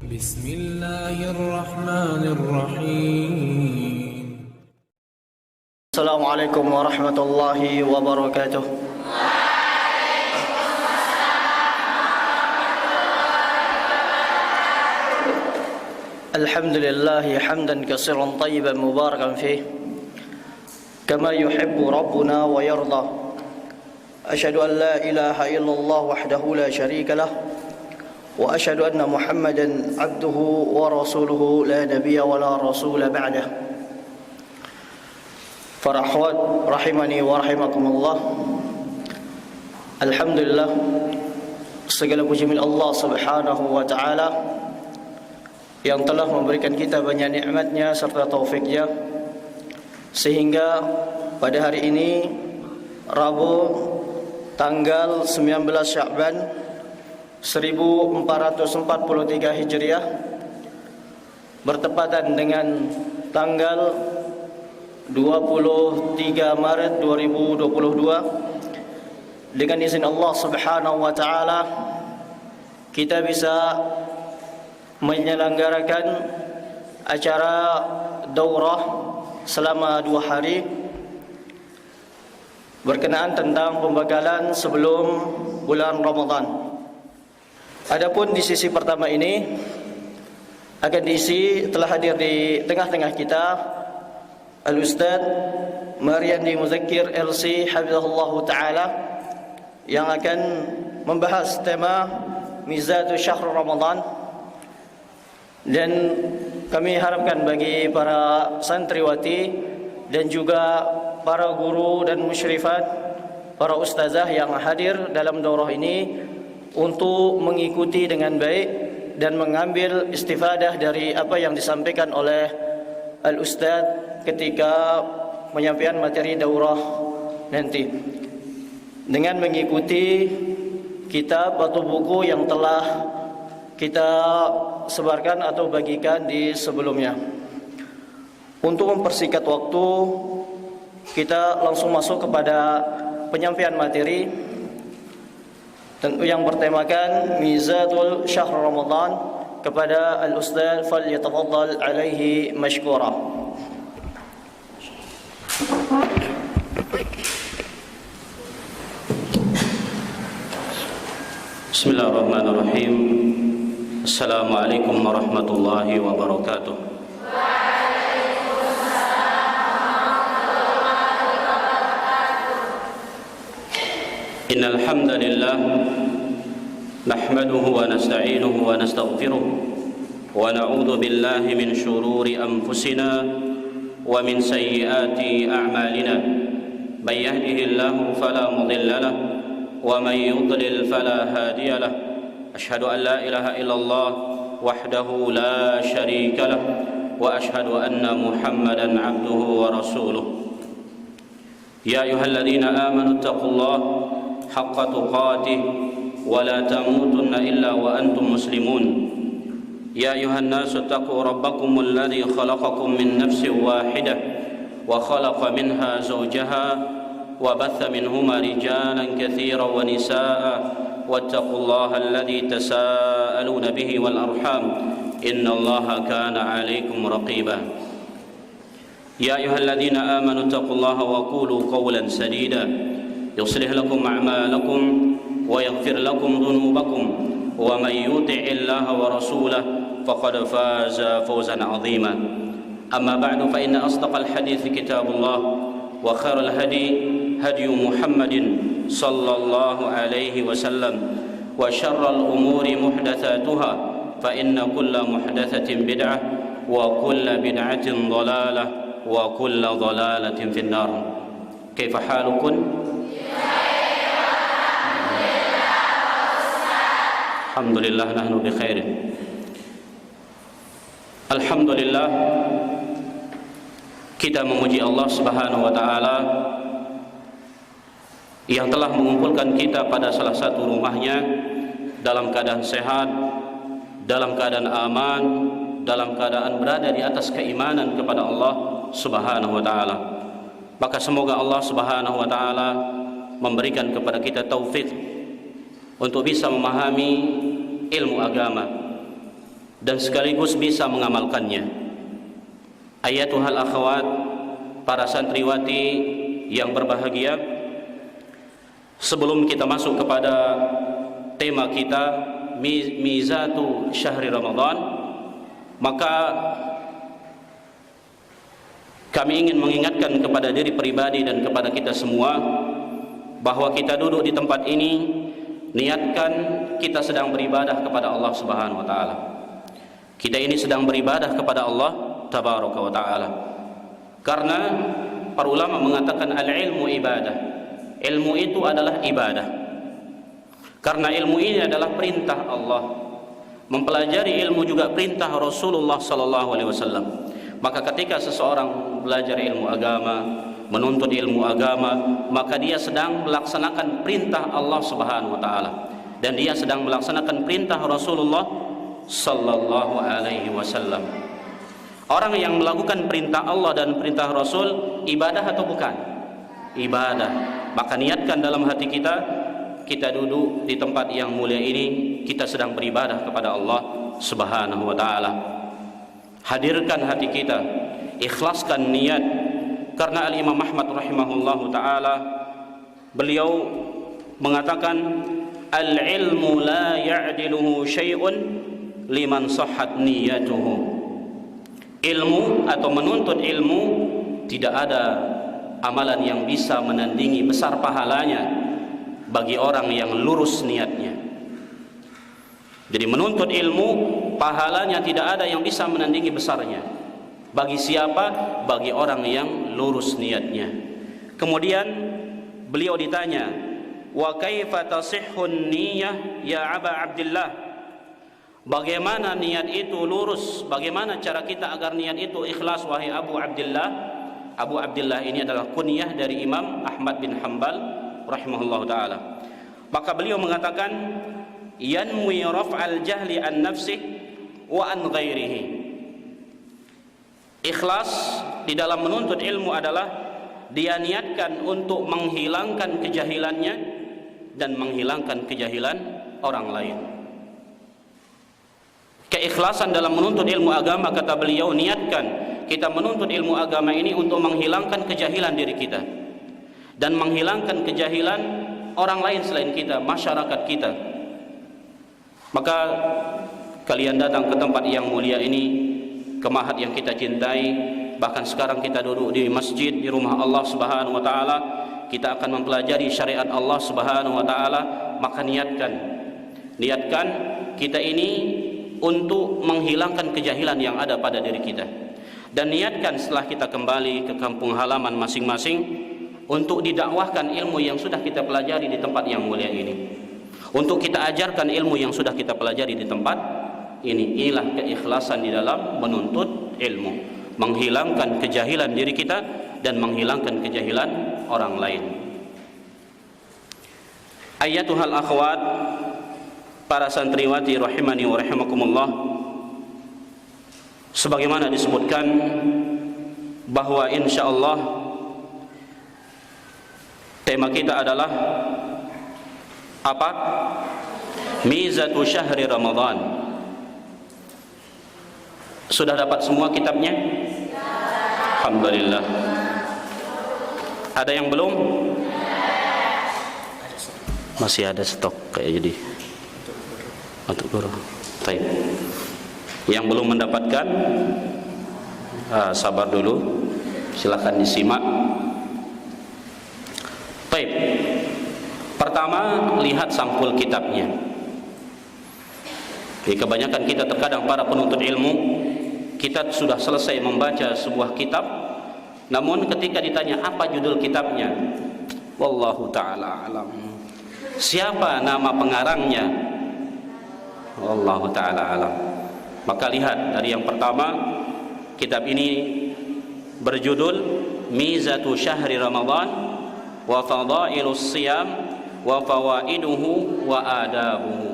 بسم الله الرحمن الرحيم. السلام عليكم ورحمة الله وبركاته. الحمد لله حمدا كثيرا طيبا مباركا فيه كما يحب ربنا ويرضى. أشهد أن لا إله إلا الله وحده لا شريك له وأشهد أن محمدا عبده ورسوله لا نبي ولا رسول بعده. Para akhwat rahimani wa rahimakumullah, alhamdulillah, segala puji milik Allah Subhanahu wa taala yang telah memberikan kita banyak nikmat-Nya serta taufik-Nya sehingga pada hari ini Rabu tanggal 19 Sya'ban 1443 Hijriah bertepatan dengan tanggal 23 Maret 2022. Dengan izin Allah Subhanahu wa taala kita bisa menyelenggarakan acara daurah selama 2 hari berkenaan tentang pembekalan sebelum bulan Ramadan. Adapun di sisi pertama ini akan diisi, telah hadir di tengah-tengah kita Al-Ustaz Maryandi Muzakkir LC Hafizahullah Ta'ala yang akan membahas tema Mizatu Syahr Ramadan. Dan kami harapkan bagi para santriwati dan juga para guru dan musyrifat, para ustazah yang hadir dalam daurah ini untuk mengikuti dengan baik dan mengambil istifadah dari apa yang disampaikan oleh Al-Ustaz ketika penyampaian materi daurah nanti, dengan mengikuti kitab atau buku yang telah kita sebarkan atau bagikan di sebelumnya. Untuk mempersingkat waktu, kita langsung masuk kepada penyampaian materi yang bertemakan Mizatul Syahr Ramadan. Kepada Al-Ustaz, falyatafaddal alaihi mashkura. Bismillahirrahmanirrahim. Assalamualaikum warahmatullahi wabarakatuh. Innal hamdalillah nahmaduhu wa nasta'inuhu wa nastaghfiruh wa na'udzu billahi min shururi anfusina wa min sayyiati a'malina. May yahdihillahu fala mudilla lahu wa may yudlil fala hadiya lahu. Asyhadu an la ilaha illallah wahdahu la syarika lahu wa asyhadu anna Muhammadan 'abduhu wa rasuluh. Ya ayyuhalladzina amanu taqullaha haqqa tuqatih wa la tamutunna illa wa antum muslimun. Ya ayyuhan nasu taqu rabbakumul ladzi khalaqakum min nafsin wahidah wa khalaqa minha zawjaha wa batha minhuma rijalan katsiran wa nisaa'a wattaqullaha alladzi tasaaluna bihi wal arham innallaha kana 'alaikum raqiba. Ya ayyuhalladzina amanu taqullaha wa qulu qawlan sadida yuslih lakum a'malakum wa yaghfir lakum dhunubakum wa may yuti'illaha wa rasulahu faqad faza fawzan 'azima. Amma ba'du, fa inna asdaqal hadithi kitabullah wa khairal hadi hadi Muhammadin sallallahu alaihi wasallam wa syarral umuri muhdatsatuha fa inna kulla muhdatsatin bid'ah wa kulla bid'atin dhalalah wa kulla dhalalatin finnar. Kaifa halukum? Alhamdulillah nahnu bi khairin. Alhamdulillah, kita memuji Allah Subhanahu wa taala yang telah mengumpulkan kita pada salah satu rumahnya dalam keadaan sehat, dalam keadaan aman, dalam keadaan berada di atas keimanan kepada Allah Subhanahu wa taala. Maka semoga Allah Subhanahu wa taala memberikan kepada kita taufik untuk bisa memahami ilmu agama dan sekaligus bisa mengamalkannya. Ayatuhal akhwat, para santriwati yang berbahagia, sebelum kita masuk kepada tema kita Mizatu Syahri Ramadan, maka kami ingin mengingatkan kepada diri pribadi dan kepada kita semua bahwa kita duduk di tempat ini, niatkan kita sedang beribadah kepada Allah Subhanahu wa taala. Kita ini sedang beribadah kepada Allah Tabaraka wa taala. Karena para ulama mengatakan al-ilmu ibadah. Ilmu itu adalah ibadah. Karena ilmu ini adalah perintah Allah. Mempelajari ilmu juga perintah Rasulullah sallallahu alaihi wasallam. Maka ketika seseorang belajar ilmu agama, menuntut ilmu agama, maka dia sedang melaksanakan perintah Allah Subhanahu wa taala, dan dia sedang melaksanakan perintah Rasulullah sallallahu alaihi wasallam. Orang yang melakukan perintah Allah dan perintah Rasul ibadah atau bukan? Ibadah. Maka niatkan dalam hati kita, kita duduk di tempat yang mulia ini, kita sedang beribadah kepada Allah Subhanahu wa taala. Hadirkan hati kita, ikhlaskan niat. Karena Al-Imam Ahmad rahimahullahu taala, beliau mengatakan al-ilmu la ya'diluhu syai'un liman sahhat niyatuhu. Ilmu atau menuntut ilmu tidak ada amalan yang bisa menandingi besar pahalanya bagi orang yang lurus niatnya. Jadi menuntut ilmu pahalanya tidak ada yang bisa menandingi besarnya. Bagi siapa? Bagi orang yang lurus niatnya. Kemudian beliau ditanya, wa kaifa tasihhun niyyah ya Aba Abdillah? Bagaimana niat itu lurus? Bagaimana cara kita agar niat itu ikhlas, wahai Abu Abdillah? Abu Abdillah ini adalah kunyah dari Imam Ahmad bin Hanbal rahimahullahu taala. Maka beliau mengatakan, yanwi raf'al jahli an nafsih wa an ghairihi. Ikhlas di dalam menuntut ilmu adalah dia niatkan untuk menghilangkan kejahilannya dan menghilangkan kejahilan orang lain. Keikhlasan dalam menuntut ilmu agama, kata beliau, niatkan kita menuntut ilmu agama ini untuk menghilangkan kejahilan diri kita dan menghilangkan kejahilan orang lain selain kita, masyarakat kita. Maka kalian datang ke tempat yang mulia ini, ke ma'had yang kita cintai, bahkan sekarang kita duduk di masjid, di rumah Allah Subhanahu wa taala, kita akan mempelajari syariat Allah Subhanahu wa taala. Maka niatkan kita ini untuk menghilangkan kejahilan yang ada pada diri kita, dan niatkan setelah kita kembali ke kampung halaman masing-masing untuk didakwahkan ilmu yang sudah kita pelajari di tempat yang mulia ini, untuk kita ajarkan ilmu yang sudah kita pelajari di tempat ini. Inilah keikhlasan di dalam menuntut ilmu, menghilangkan kejahilan diri kita dan menghilangkan kejahilan orang lain. Ayatuhal akhwat, para santriwati rahimani wa rahimakumullah, sebagaimana disebutkan bahwa insyaallah tema kita adalah apa? Mizatu Syahri Ramadan. Sudah dapat semua kitabnya? Alhamdulillah. Ada yang belum? Masih ada stok kayak jadi. Untuk guru. Baik. Yang belum mendapatkan, sabar dulu. Silakan disimak. Baik. Pertama, lihat sampul kitabnya. Jadi kebanyakan kita terkadang para penuntut ilmu, kita sudah selesai membaca sebuah kitab, namun ketika ditanya apa judul kitabnya, wallahu taala alam. Siapa nama pengarangnya? Wallahu ta'ala alam. Maka lihat dari yang pertama, kitab ini berjudul Mizatu Syahri Ramadan wa Fadailus Siyam wa Fawaiduhu wa Adabuhu.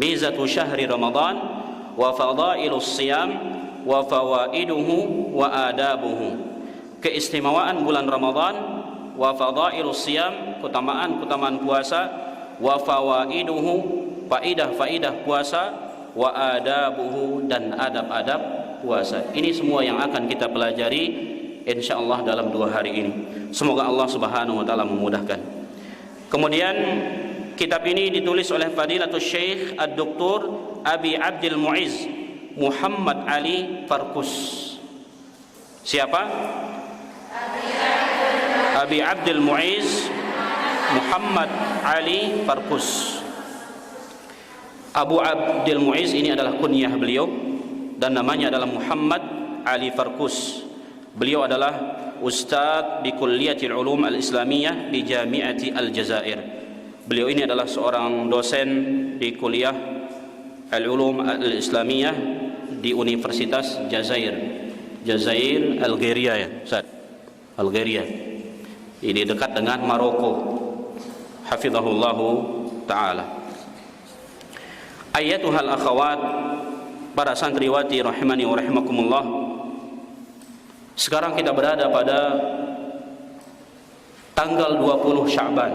Mizatu Syahri Ramadan wa Fadailus Siyam wa Fawaiduhu wa Adabuhu. Keistimewaan bulan Ramadan, wa Fadailus Siyam, keutamaan puasa, wa Fawaiduhu, faidah puasa, wa adabuhu, dan adab-adab puasa. Ini semua yang akan kita pelajari insyaallah dalam 2 hari ini. Semoga Allah Subhanahu wa taala memudahkan. Kemudian kitab ini ditulis oleh Fadilatul Syekh Ad-Doktor Abi Abdul Muizz Muhammad Ali Farkus. Siapa? Abi Abdul Muizz Muhammad Ali Farkus. Abu Abdul Muizz ini adalah kunyah beliau dan namanya adalah Muhammad Ali Farkus. Beliau adalah Ustadz di Kulliyatil Ulum Al-Islamiyah di Jami'ati Al-Jazair. Beliau ini adalah seorang dosen di Kuliah Al-Ulum Al-Islamiyah di Universitas Jazair Algeria, ya Ustaz. Algeria. Ini dekat dengan Maroko. Hafizahullahu taala. Ayatuhal akhawat, para santriwati rahimani wa rahimakumullah. Sekarang kita berada pada tanggal 20 Sya'ban.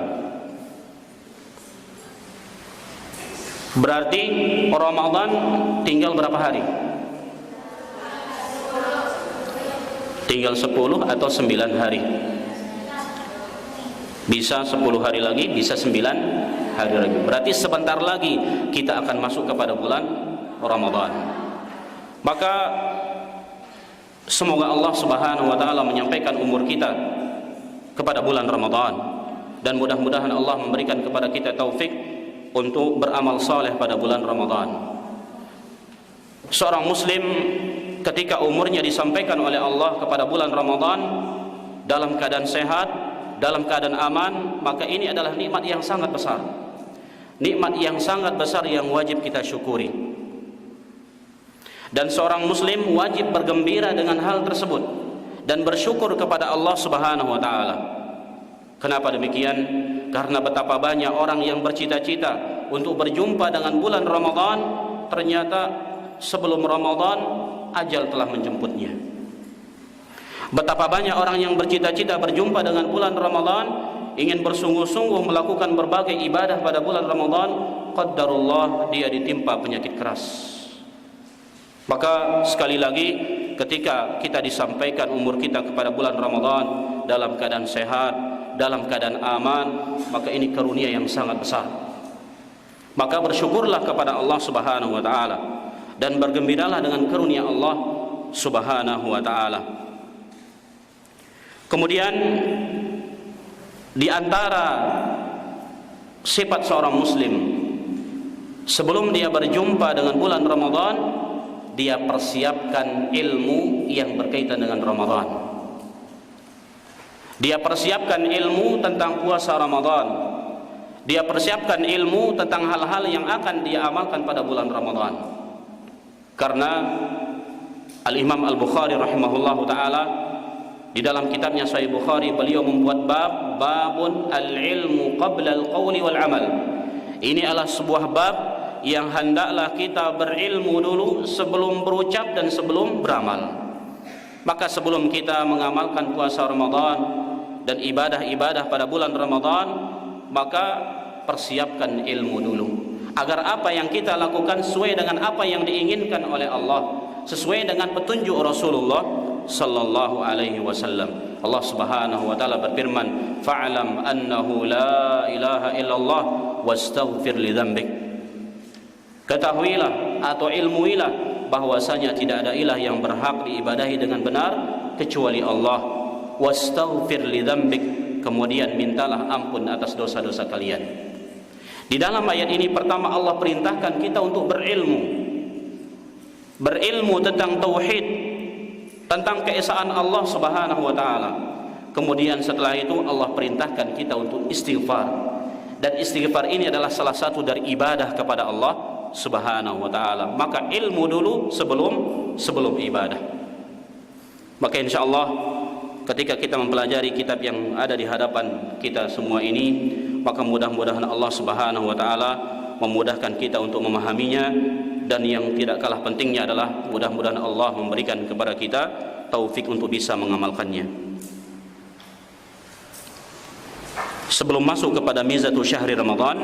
Berarti Ramadan tinggal berapa hari? Tinggal 10 atau 9 hari. Bisa 10 hari lagi, bisa 9 hari lagi. Berarti sebentar lagi kita akan masuk kepada bulan Ramadan. Maka semoga Allah Subhanahu wa taala menyampaikan umur kita kepada bulan Ramadan, dan mudah-mudahan Allah memberikan kepada kita taufik untuk beramal saleh pada bulan Ramadan. Seorang muslim ketika umurnya disampaikan oleh Allah kepada bulan Ramadan dalam keadaan sehat, dalam keadaan aman, maka ini adalah nikmat yang sangat besar. Nikmat yang sangat besar yang wajib kita syukuri. Dan seorang muslim wajib bergembira dengan hal tersebut dan bersyukur kepada Allah Subhanahu wa taala. Kenapa demikian? Karena betapa banyak orang yang bercita-cita untuk berjumpa dengan bulan Ramadan, ternyata sebelum Ramadan ajal telah menjemputnya. Betapa banyak orang yang bercita-cita berjumpa dengan bulan Ramadan, ingin bersungguh-sungguh melakukan berbagai ibadah pada bulan Ramadan, qaddarullah dia ditimpa penyakit keras. Maka sekali lagi, ketika kita disampaikan umur kita kepada bulan Ramadan dalam keadaan sehat, dalam keadaan aman, maka ini karunia yang sangat besar. Maka bersyukurlah kepada Allah Subhanahu wa taala dan bergembiralah dengan karunia Allah Subhanahu wa taala. Kemudian di antara sifat seorang muslim sebelum dia berjumpa dengan bulan Ramadan, dia persiapkan ilmu yang berkaitan dengan Ramadan. Dia persiapkan ilmu tentang puasa Ramadan. Dia persiapkan ilmu tentang hal-hal yang akan dia amalkan pada bulan Ramadan. Karena Al-Imam Al-Bukhari rahimahullahu ta'ala di dalam kitabnya Sahih Bukhari, beliau membuat babun al-ilmu qabla al-qawli wal-amal. Ini adalah sebuah bab yang hendaklah kita berilmu dulu sebelum berucap dan sebelum beramal. Maka sebelum kita mengamalkan puasa Ramadan dan ibadah-ibadah pada bulan Ramadan, maka persiapkan ilmu dulu, agar apa yang kita lakukan sesuai dengan apa yang diinginkan oleh Allah, sesuai dengan petunjuk Rasulullah sallallahu alaihi wasallam. Allah Subhanahu wa taala berfirman, fa'lam annahu la ilaha illallah wastaghfir li dzambik. Ketahuilah atau ilmuilah bahwasanya tidak ada ilah yang berhak diibadahi dengan benar kecuali Allah. Wastaghfir li dzambik, kemudian mintalah ampun atas dosa-dosa kalian. Di dalam ayat ini pertama Allah perintahkan kita untuk berilmu. Berilmu tentang tauhid, tentang keesaan Allah Subhanahu wa taala. Kemudian setelah itu Allah perintahkan kita untuk istighfar. Dan istighfar ini adalah salah satu dari ibadah kepada Allah Subhanahu wa taala. Maka ilmu dulu sebelum ibadah. Maka insyaallah ketika kita mempelajari kitab yang ada di hadapan kita semua ini, maka mudah-mudahan Allah Subhanahu wa taala memudahkan kita untuk memahaminya, dan yang tidak kalah pentingnya adalah mudah-mudahan Allah memberikan kepada kita taufik untuk bisa mengamalkannya. Sebelum masuk kepada mizatul syahri Ramadan,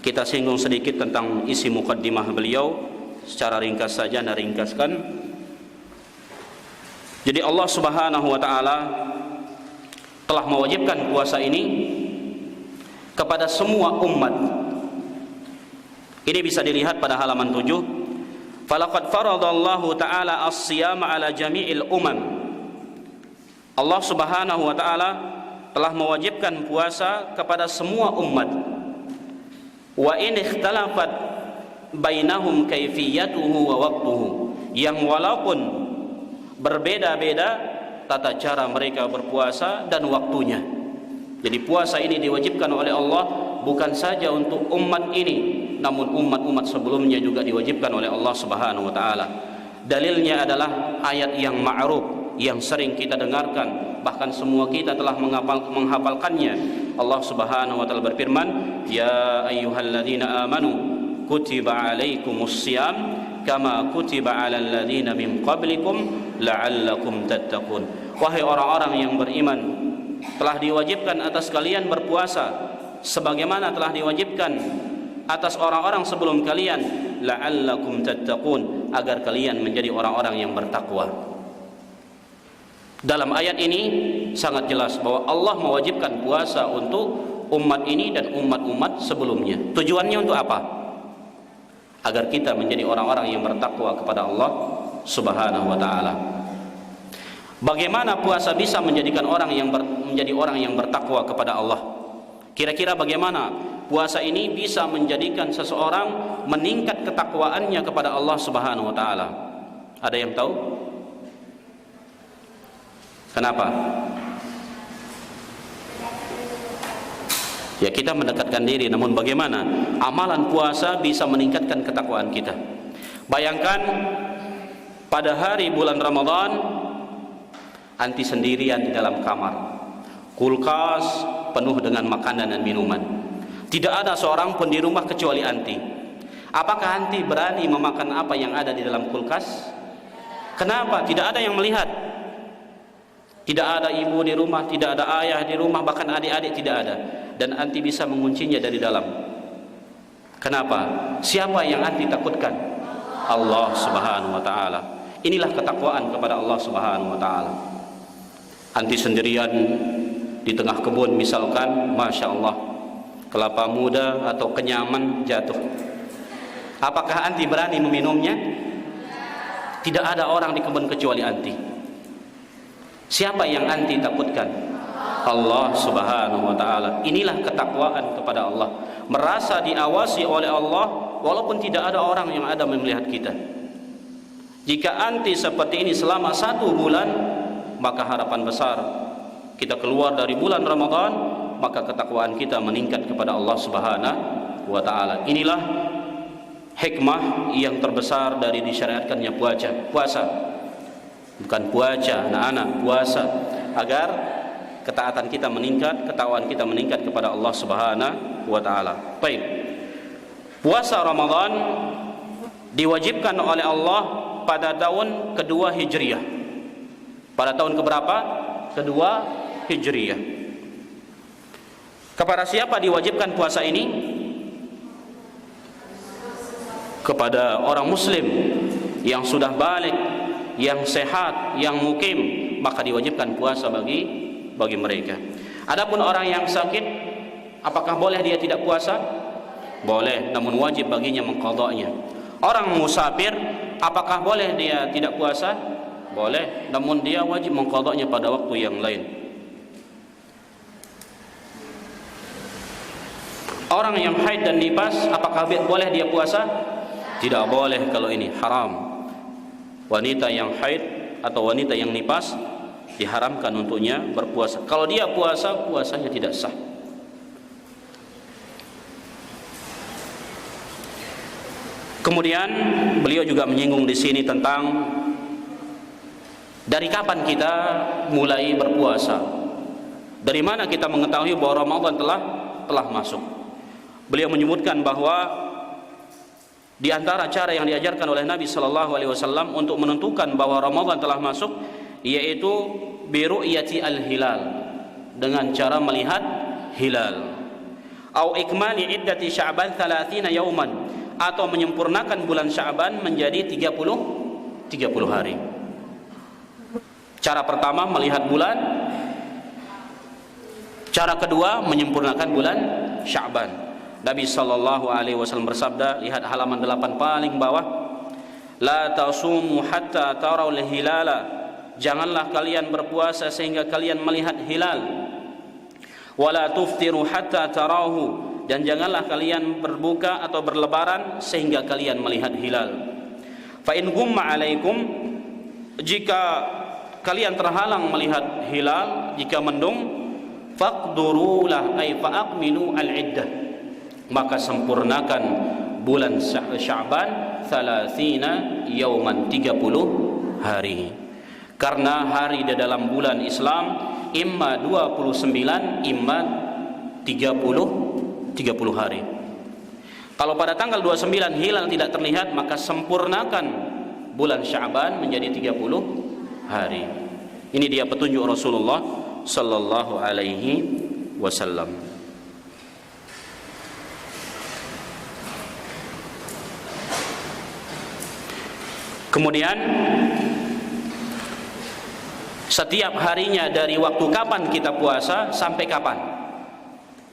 kita singgung sedikit tentang isi mukaddimah beliau secara ringkas saja, ringkaskan. Jadi Allah Subhanahu wa taala telah mewajibkan puasa ini kepada semua umat. Ini bisa dilihat pada halaman 7. Falaqad faradallahu ta'ala as-siyama ala jami'il umam. Allah Subhanahu wa taala telah mewajibkan puasa kepada semua umat. Wa in ikhtalafat bainahum kaifiyatuhu wa waqtuhu. Yang walaupun berbeda-beda tata cara mereka berpuasa dan waktunya. Jadi puasa ini diwajibkan oleh Allah bukan saja untuk umat ini, namun umat-umat sebelumnya juga diwajibkan oleh Allah Subhanahu wa taala. Dalilnya adalah ayat yang ma'ruf, yang sering kita dengarkan, bahkan semua kita telah menghafalkannya. Allah Subhanahu wa taala berfirman, "Ya ayyuhalladzina amanu kutiba alaikumus syiyam kama kutiba 'alal ladzina min qablikum la'allakum tattaqun." Wahai orang-orang yang beriman, telah diwajibkan atas kalian berpuasa sebagaimana telah diwajibkan atas orang-orang sebelum kalian, la'allakum tattaqun, agar kalian menjadi orang-orang yang bertakwa. Dalam ayat ini sangat jelas bahwa Allah mewajibkan puasa untuk umat ini dan umat-umat sebelumnya. Tujuannya untuk apa? Agar kita menjadi orang-orang yang bertakwa kepada Allah Subhanahu wa taala. Bagaimana puasa bisa menjadikan menjadi orang yang bertakwa kepada Allah? Kira-kira bagaimana puasa ini bisa menjadikan seseorang meningkat ketakwaannya kepada Allah Subhanahu wa taala? Ada yang tahu? Kenapa? Ya, kita mendekatkan diri, namun bagaimana amalan puasa bisa meningkatkan ketakwaan kita? Bayangkan pada hari bulan Ramadan, anti sendirian di dalam kamar, kulkas penuh dengan makanan dan minuman, tidak ada seorang pun di rumah kecuali anti. Apakah anti berani memakan apa yang ada di dalam kulkas? Kenapa? Tidak ada yang melihat. Tidak ada ibu di rumah, tidak ada ayah di rumah, bahkan adik-adik tidak ada. Dan anti bisa menguncinya dari dalam. Kenapa? Siapa yang anti takutkan? Allah Subhanahu wa taala. Inilah ketakwaan kepada Allah Subhanahu wa taala. Anti sendirian di tengah kebun misalkan, Masya Allah, kelapa muda atau kenyaman jatuh. Apakah anti berani meminumnya? Tidak ada orang di kebun kecuali anti. Siapa yang anti takutkan? Allah Subhanahu wa taala. Inilah ketakwaan kepada Allah, merasa diawasi oleh Allah walaupun tidak ada orang yang ada melihat kita. Jika anti seperti ini selama 1 bulan, maka harapan besar kita keluar dari bulan Ramadan, maka ketakwaan kita meningkat kepada Allah Subhanahu wa taala. Inilah hikmah yang terbesar dari disyariatkannya puasa. Bukan puasa, anak-anak, puasa agar ketaatan kita meningkat, ketakwaan kita meningkat kepada Allah Subhanahu wa taala. Baik. Puasa Ramadan diwajibkan oleh Allah pada tahun kedua Hijriah. Pada tahun keberapa? Kedua Hijriah. Kepada siapa diwajibkan puasa ini? Kepada orang muslim yang sudah balik, yang sehat, yang mukim, maka diwajibkan puasa bagi mereka. Adapun orang yang sakit, apakah boleh dia tidak puasa? Boleh, namun wajib baginya mengqadanya. Orang musafir, apakah boleh dia tidak puasa? Boleh, namun dia wajib mengqadanya pada waktu yang lain. Orang yang haid dan nifas, apakah boleh dia puasa? Tidak boleh, kalau ini haram. Wanita yang haid atau wanita yang nifas diharamkan untuknya berpuasa. Kalau dia puasa, puasanya tidak sah. Kemudian beliau juga menyinggung di sini tentang dari kapan kita mulai berpuasa. Dari mana kita mengetahui bahwa Ramadan telah masuk? Beliau menyebutkan bahwa di antara cara yang diajarkan oleh Nabi sallallahu alaihi wasallam untuk menentukan bahwa Ramadan telah masuk, yaitu biru'yati al-hilal, dengan cara melihat hilal. au ikmali iddati Sya'ban 30 yauman, atau menyempurnakan bulan Sya'ban menjadi 30 hari. Cara pertama melihat bulan, cara kedua menyempurnakan bulan Sya'ban. Nabi sallallahu alaihi wasallam bersabda, lihat halaman 8 paling bawah, la tasumu hatta tarawul hilala, janganlah kalian berpuasa sehingga kalian melihat hilal. Wala tuftiru hatta tarahu, dan janganlah kalian berbuka atau berlebaran sehingga kalian melihat hilal. Fa in gumma alaikum, jika kalian terhalang melihat hilal, jika mendung, faqdurulah ay fa'akmilu al-iddah, maka sempurnakan bulan Sya'ban 30 yauman, 30 hari. Karena hari di dalam bulan Islam imma 29, imma 30 hari. Kalau pada tanggal 29 hilal tidak terlihat, maka sempurnakan bulan Sya'ban menjadi 30 hari. Ini dia petunjuk Rasulullah sallallahu alaihi wasallam. Kemudian setiap harinya dari waktu kapan kita puasa sampai kapan?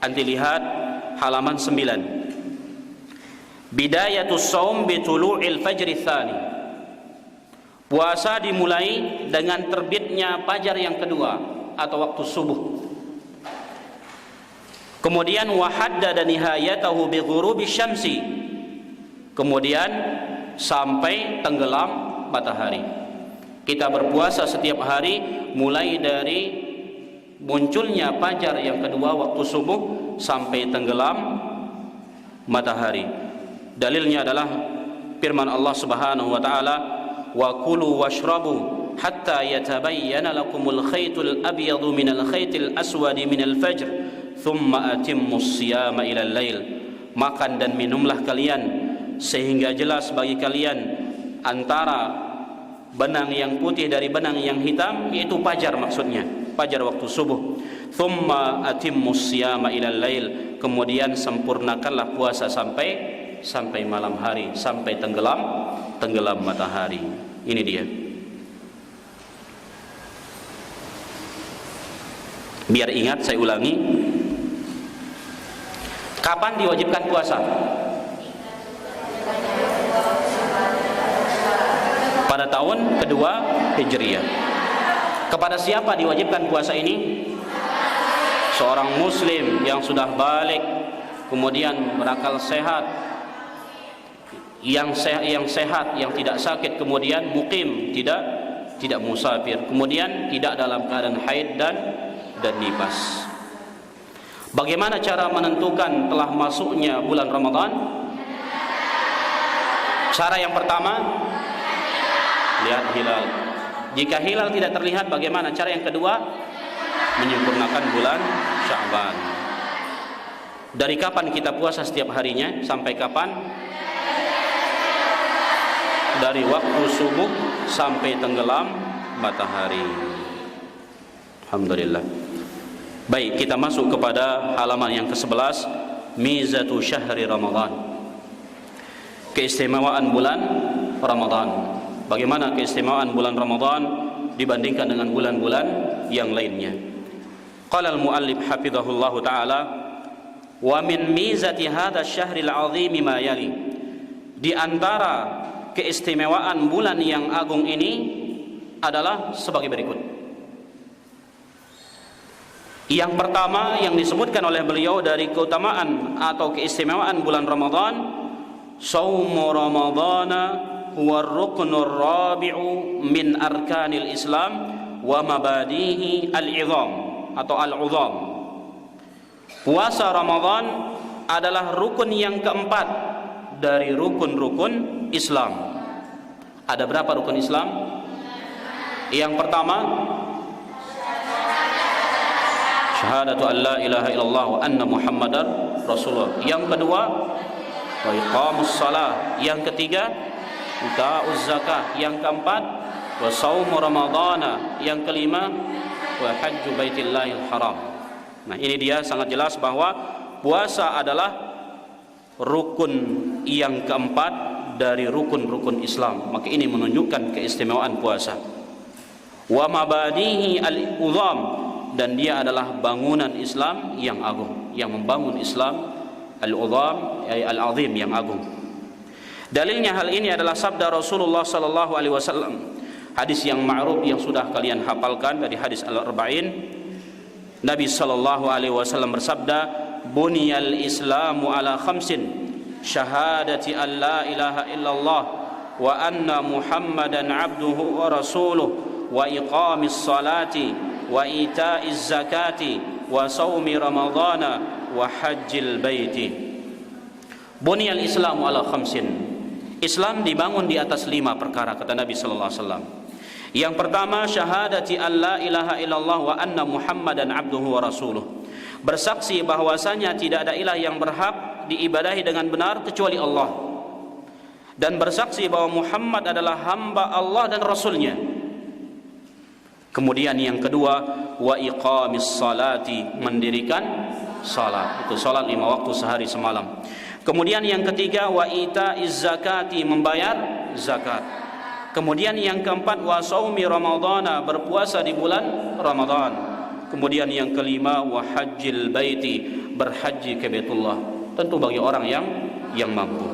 Anti lihat halaman 9. Bidayatus shaum bi tulu'il fajri tsani. Puasa dimulai dengan terbitnya fajar yang kedua atau waktu subuh. Kemudian wa haddada nihayatahu bi ghurubi syamsi. Kemudian sampai tenggelam matahari. Kita berpuasa setiap hari mulai dari munculnya fajar yang kedua waktu subuh sampai tenggelam matahari. Dalilnya adalah firman Allah Subhanahu wa taala, wa kulu washrabu hatta yatabayyana lakumul khaytul abyadu minal khaytil aswadi minal fajr thumma atimmus siyama ilal lail. Makan dan minumlah kalian sehingga jelas bagi kalian antara benang yang putih dari benang yang hitam, yaitu fajar, maksudnya fajar waktu subuh. Thumma atimmus siyama ilal lail, kemudian sempurnakanlah puasa sampai malam hari, sampai tenggelam matahari. Ini dia. Biar ingat, saya ulangi. Kapan diwajibkan puasa? Pada tahun kedua Hijriah. Kepada siapa diwajibkan puasa ini? Seorang muslim yang sudah balik, kemudian berakal sehat, yang sehat, yang tidak sakit, kemudian mukim, tidak musafir, kemudian tidak dalam keadaan haid dan nifas. Bagaimana cara menentukan telah masuknya bulan Ramadan? Cara yang pertama, lihat hilal. Jika hilal tidak terlihat, bagaimana? Cara yang kedua, menyempurnakan bulan Sya'ban. Dari kapan kita puasa setiap harinya sampai kapan? Dari waktu subuh sampai tenggelam matahari. Alhamdulillah. Baik, kita masuk kepada halaman yang ke-11, Mizatu Syahri Ramadan. Keistimewaan bulan Ramadan. Bagaimana keistimewaan bulan Ramadan dibandingkan dengan bulan-bulan yang lainnya? Qala al-muallif hafizahullahu taala, wa min mizati hadha asy-syahril 'azim ma yali. Di antara keistimewaan bulan yang agung ini adalah sebagai berikut. Yang pertama yang disebutkan oleh beliau dari keutamaan atau keistimewaan bulan Ramadan, shaumu ramadhana huwa ar-ruknur rabi'u min arkanil Islam wa mabadihi al-'idham atau al-'udham. Puasa Ramadan adalah rukun yang keempat dari rukun-rukun Islam. Ada berapa rukun Islam? Yang pertama, syahadatu an la ilaha illallah wa anna muhammadar rasulullah. Yang kedua, wa iqamus shalah. Yang ketiga, ita'uz zakah. Yang keempat, wa shaumu ramadhana. Yang kelima, wa hajju baitillahil haram. Nah, ini dia sangat jelas bahwa puasa adalah rukun yang keempat dari rukun-rukun Islam. Maka ini menunjukkan keistimewaan puasa. Wa mabadihi al-uzam, dan dia adalah bangunan Islam yang agung, yang membangun Islam al-uzam, al-azim, yang agung. Dalilnya hal ini adalah sabda Rasulullah sallallahu alaihi wasallam, hadis yang ma'ruf yang sudah kalian hafalkan dari hadis al-arba'in. Nabi sallallahu alaihi wasallam bersabda, "Buniyal Islamu ala khamsin, syahadati an la ilaha illallah wa anna Muhammadan abduhu wa rasuluh wa iqamis salati wa ita'iz zakati wa saumi ramadhana wa hajjil baiti." Buniyal Islamu ala khamsin. Islam dibangun di atas 5 perkara, kata Nabi sallallahu alaihi wasallam. Yang pertama, syahadati an la ilaha illallah wa anna Muhammadan abduhu wa rasuluh. Bersaksi bahwasanya tidak ada ilah yang berhak diibadahi dengan benar kecuali Allah, dan bersaksi bahwa Muhammad adalah hamba Allah dan Rasulnya. Kemudian yang kedua, wa iqamis salati, mendirikan salat, itu salat 5 waktu sehari semalam. Kemudian yang ketiga, wa ita'iz zakati, membayar zakat. Kemudian yang keempat, wa saumi ramadhana, berpuasa di bulan Ramadan. Kemudian yang kelima, wa hajjil baiti, berhaji ke Baitullah, tentu bagi orang yang mampu.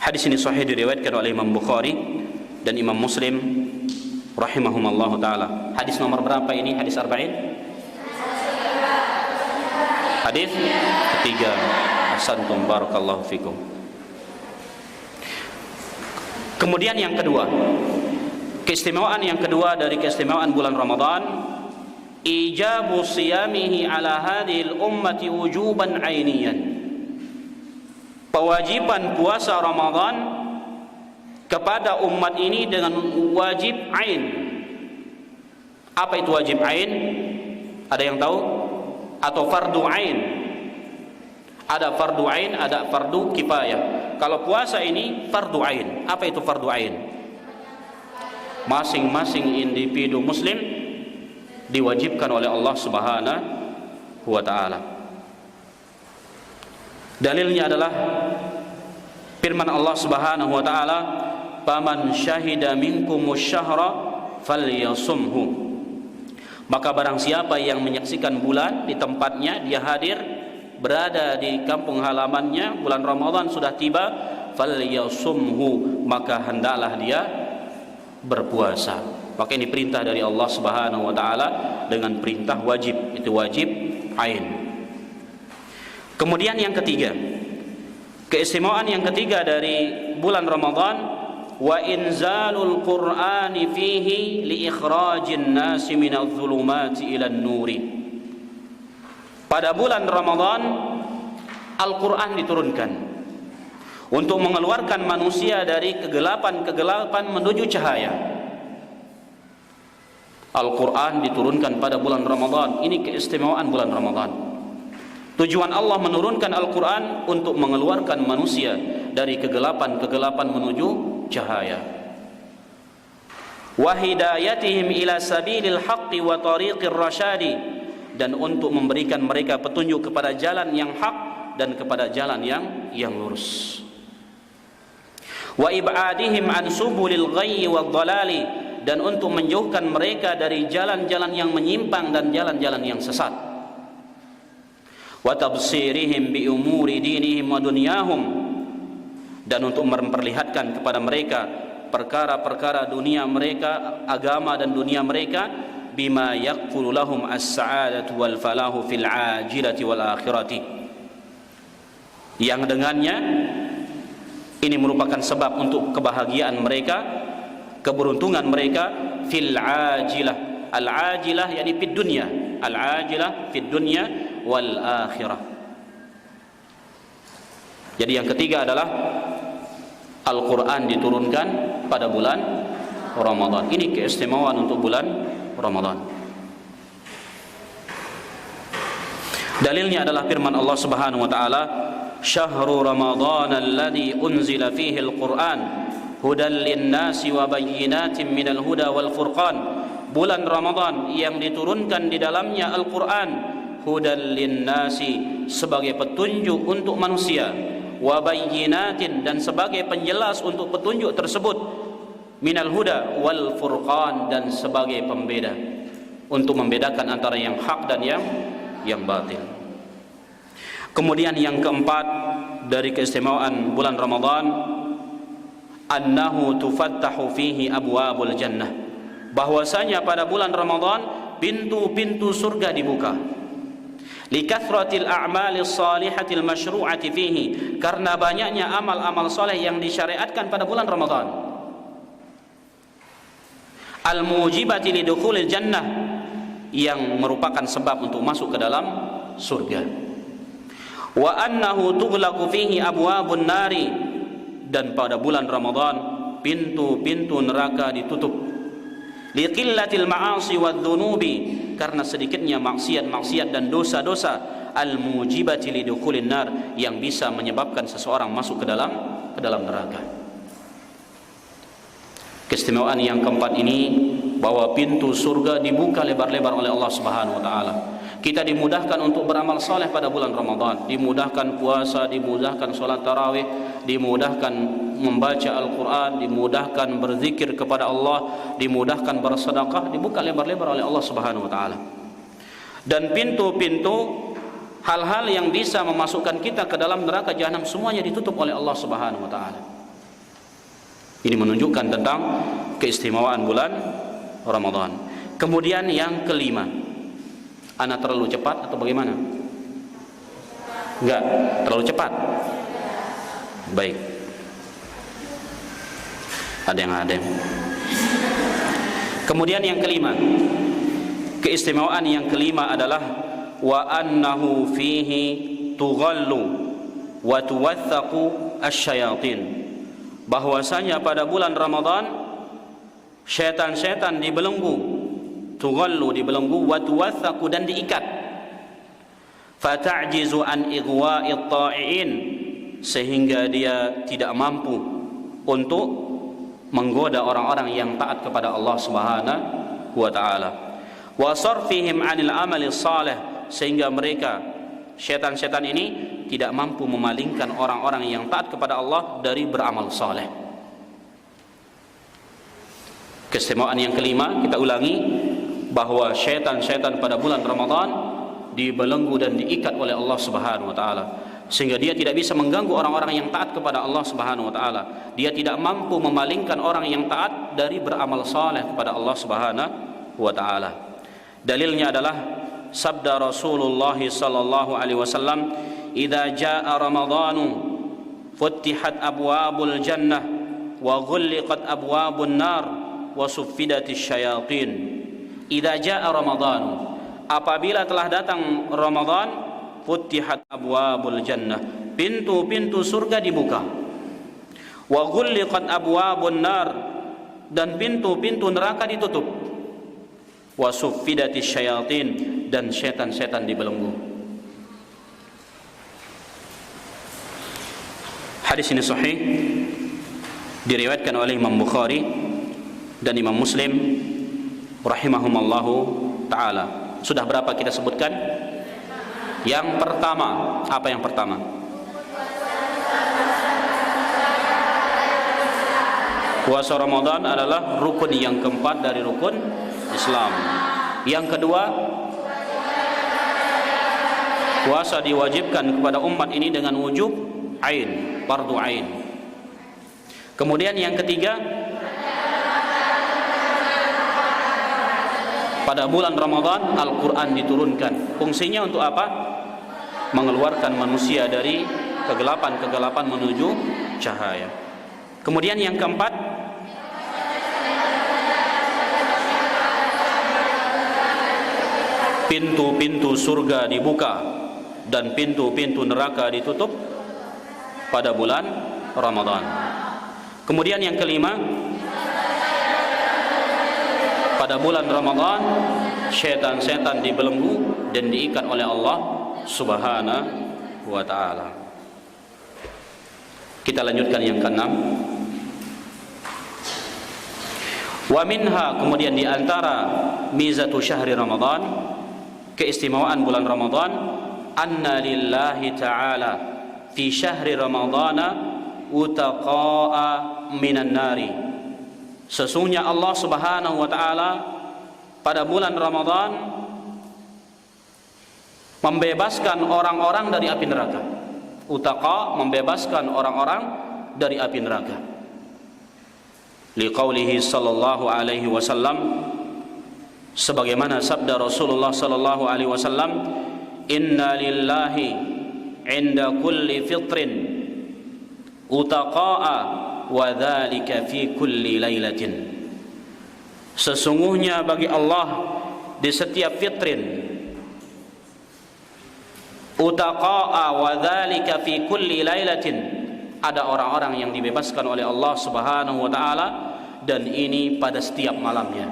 Hadis ini sahih diriwayatkan oleh Imam Bukhari dan Imam Muslim rahimahumallahu taala. Hadis nomor berapa ini? Hadis arba'in? Hadis ketiga. Ahsantum, barakallahu fikum. Kemudian yang kedua, keistimewaan yang kedua dari keistimewaan bulan Ramadan, ijabu siyamihi ala hadhil ummati wujuban ainiyan. Kewajiban puasa Ramadan kepada umat ini dengan wajib ain. Apa itu wajib ain? Ada yang tahu? Atau fardu ain? Ada fardu ain, ada fardu kifayah. Kalau puasa ini fardu ain. Apa itu fardu ain? Masing-masing individu muslim diwajibkan oleh Allah Subhanahu wa taala. Dalilnya adalah firman Allah Subhanahu wa taala, "Faman syahida minkumus syahra falyasumhu." Maka barang siapa yang menyaksikan bulan di tempatnya, dia hadir, berada di kampung halamannya, bulan Ramadan sudah tiba, falyasumhu, maka hendaklah dia berpuasa. Maka ini perintah dari Allah Subhanahu wa taala dengan perintah wajib, itu wajib ain. Kemudian yang ketiga, keistimewaan yang ketiga dari bulan Ramadan, wa inzalul Qur'ani fihi li ikhrajin nasi minadh dhulumati ilan nuri. Pada bulan Ramadan Al-Quran diturunkan untuk mengeluarkan manusia dari kegelapan-kegelapan menuju cahaya. Al-Quran diturunkan pada bulan Ramadan. Ini keistimewaan bulan Ramadan. Tujuan Allah menurunkan Al-Quran untuk mengeluarkan manusia dari kegelapan-kegelapan menuju cahaya. Wa hidayatihim ila sabilil haqqi wa tariqir rasyadi, dan untuk memberikan mereka petunjuk kepada jalan yang hak dan kepada jalan yang lurus. Wa ib'adihim an subulil ghayyi wad dhalali, dan untuk menjauhkan mereka dari jalan-jalan yang menyimpang dan jalan-jalan yang sesat. Wa tabsirihim bi umuri dinihim wa dunyahum, dan untuk memperlihatkan kepada mereka perkara-perkara dunia mereka, agama dan dunia mereka, bima yakfulu lahum as-sa'adatu wal falahu fil ajilati wal akhirati, yang dengannya ini merupakan sebab untuk kebahagiaan mereka, keberuntungan mereka fil ajilah. Al-ajilah yakni fid dunya, al-ajilah fid dunya wal akhirah. Jadi yang ketiga adalah Al-Quran diturunkan pada bulan Ramadan. Ini keistimewaan untuk bulan Ramadan. Dalilnya adalah firman Allah Subhanahu wa taala, "Syahrul Ramadhan alladzi unzila fihi al-Qur'an hudan lin-nasi wa bayyinatin minal huda wal furqan." Bulan Ramadan yang diturunkan di dalamnya Al-Qur'an, hudal linnasi, sebagai petunjuk untuk manusia, wa bayyinatin, dan sebagai penjelas untuk petunjuk tersebut, minal huda wal furqan, dan sebagai pembeda untuk membedakan antara yang hak dan yang batil. Kemudian yang keempat dari keistimewaan bulan Ramadan, annahu tufattahu fihi abwabul jannah, bahwasanya pada bulan Ramadan pintu-pintu surga dibuka. Likathratil a'malis salihatil masyru'ati fihi, karena banyaknya amal-amal soleh yang disyariatkan pada bulan Ramadan. Al-mujibati lidukhulil jannah, yang merupakan sebab untuk masuk ke dalam surga. Wa annahu tughlaqu fihi abwabun nari, dan pada bulan Ramadan pintu-pintu neraka ditutup. Liqillatil ma'asi wadzunubi, karena sedikitnya maksiat-maksiat dan dosa-dosa, al-mujibati lidukhulin nar, yang bisa menyebabkan seseorang masuk ke dalam neraka. Keistimewaan yang keempat ini, bahwa pintu surga dibuka lebar-lebar oleh Allah Subhanahu wa taala. Kita dimudahkan untuk beramal saleh pada bulan Ramadan, dimudahkan puasa, dimudahkan salat tarawih, dimudahkan membaca Al-Quran, dimudahkan berzikir kepada Allah, dimudahkan bersedekah, dibuka lebar-lebar oleh Allah Subhanahu wa taala. Dan pintu-pintu hal-hal yang bisa memasukkan kita ke dalam neraka jahanam semuanya ditutup oleh Allah Subhanahu wa taala. Ini menunjukkan tentang keistimewaan bulan Ramadan. Kemudian yang kelima, ana terlalu cepat atau bagaimana? Enggak, terlalu cepat. Baik. Ada yang. Kemudian yang kelima, keistimewaan yang kelima adalah wa annahu fihi tughallu wa tuwaththaqu asyayatin, bahwasanya pada bulan Ramadan syaitan-syaitan dibelenggu, tughallu dibelenggu, wa tuwaththaqu dan diikat, fata'jizu an ighwa'it ta'iin, sehingga dia tidak mampu untuk menggoda orang-orang yang taat kepada Allah Subhanahu wa taala, wa sarfihim 'anil amali shalih, sehingga mereka syaitan-syaitan ini tidak mampu memalingkan orang-orang yang taat kepada Allah dari beramal saleh. Keistimewaan yang kelima, kita ulangi, bahwa syaitan-syaitan pada bulan Ramadan dibelenggu dan diikat oleh Allah Subhanahu wa taala, sehingga dia tidak bisa mengganggu orang-orang yang taat kepada Allah Subhanahu wa taala. Dia tidak mampu memalingkan orang yang taat dari beramal saleh kepada Allah Subhanahu wa taala. Dalilnya adalah sabda Rasulullah sallallahu alaihi wasallam, "Idza jaa Ramadhanu futtihat abwabul jannah wa ghulliqat abwabun nar wa suffidatis syayatin." Idza jaa Ramadhanu, apabila telah datang Ramadan, futtihat abwabul jannah, pintu-pintu surga dibuka, wa ghulliqat abwabun nar, dan pintu-pintu neraka ditutup, wa suffidatis syayatin, dan syaitan-syaitan dibelenggu. Hadis ini sahih, diriwayatkan oleh Imam Bukhari dan Imam Muslim rahimahumallahu ta'ala. Sudah berapa kita sebutkan? Yang pertama, apa yang pertama? Puasa Ramadan adalah rukun yang keempat dari rukun Islam. Yang kedua, puasa diwajibkan kepada umat ini dengan wujub ain, fardu ain. Kemudian yang ketiga, pada bulan Ramadan Al-Quran diturunkan. Fungsinya untuk apa? Mengeluarkan manusia dari kegelapan-kegelapan menuju cahaya. Kemudian yang keempat, pintu-pintu surga dibuka dan pintu-pintu neraka ditutup pada bulan Ramadan. Kemudian yang kelima, pada bulan Ramadan syaitan-syaitan dibelenggu dan diikat oleh Allah Subhanahu wa ta'ala. Kita lanjutkan yang keenam. Wa minha, kemudian di antara mizatu syahri Ramadan, keistimewaan bulan Ramadan, anna lillahi ta'ala fi syahri ramadana utaqa'a minan nari. Sesungguhnya Allah Subhanahu wa taala pada bulan Ramadan membebaskan orang-orang dari api neraka. Utaqa, membebaskan orang-orang dari api neraka. Liqaulihi sallallahu alaihi wasallam, sebagaimana sabda Rasulullah sallallahu alaihi wasallam, inna lillahi 'inda kulli fitrin utaqa'a wa dzalika fi kulli lailatin. Sesungguhnya bagi Allah di setiap fitrin utaqa'a wa dzalika fi kulli lailatin, ada orang-orang yang dibebaskan oleh Allah Subhanahu wa taala, dan ini pada setiap malamnya.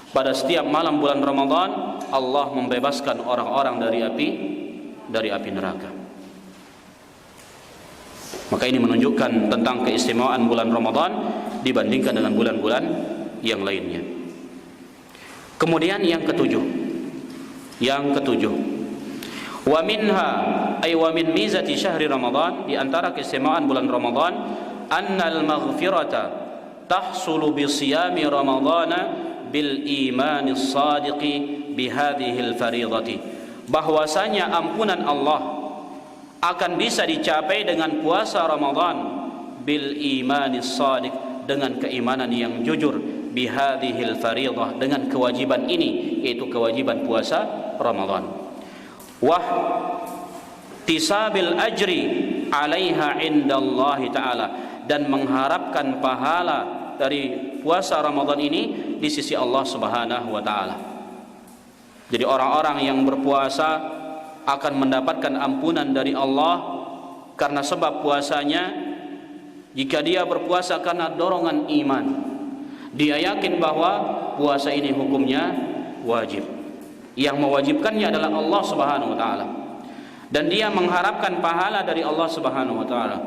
Pada setiap malam bulan Ramadan Allah membebaskan orang-orang dari api neraka. Maka ini menunjukkan tentang keistimewaan bulan Ramadan dibandingkan dengan bulan-bulan yang lainnya. Kemudian yang ketujuh, wa minha ay wa min mizati syahri Ramadan, di antara keistimewaan bulan Ramadan, annal maghfirata tahsulu bi siyami ramadhana bil imani shadiqi bi hadhihi al fariidati, bahwasanya ampunan Allah akan bisa dicapai dengan puasa Ramadan bil imani shadiq, dengan keimanan yang jujur, bi hadhihi al fariidah, dengan kewajiban ini, yaitu kewajiban puasa Ramadan. Wah tisabil ajri 'alaiha 'indallahi ta'ala, dan mengharapkan pahala dari puasa Ramadan ini di sisi Allah Subhanahu wa taala. Jadi orang-orang yang berpuasa akan mendapatkan ampunan dari Allah karena sebab puasanya. Jika dia berpuasa karena dorongan iman, dia yakin bahwa puasa ini hukumnya wajib. Yang mewajibkannya adalah Allah Subhanahu wa taala, dan dia mengharapkan pahala dari Allah Subhanahu wa taala.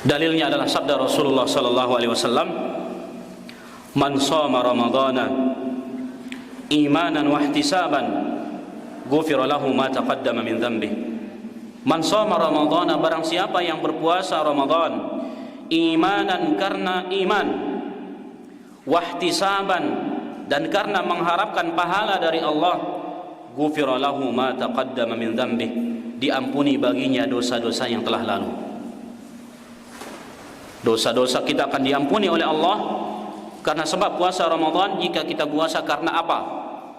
Dalilnya adalah sabda Rasulullah sallallahu alaihi wasallam, man shoma ramadhana imanan wa ihtisaban ghufira lahu ma taqaddama min dhanbi. Man shoma ramadhana, barang siapa yang berpuasa Ramadan imanan, karena iman, wa ihtisaban, dan karena mengharapkan pahala dari Allah, ghufira lahu ma taqaddama min dhanbi, diampuni baginya dosa-dosa yang telah lalu. Dosa-dosa kita akan diampuni oleh Allah karena sebab puasa Ramadan. Jika kita puasa karena apa?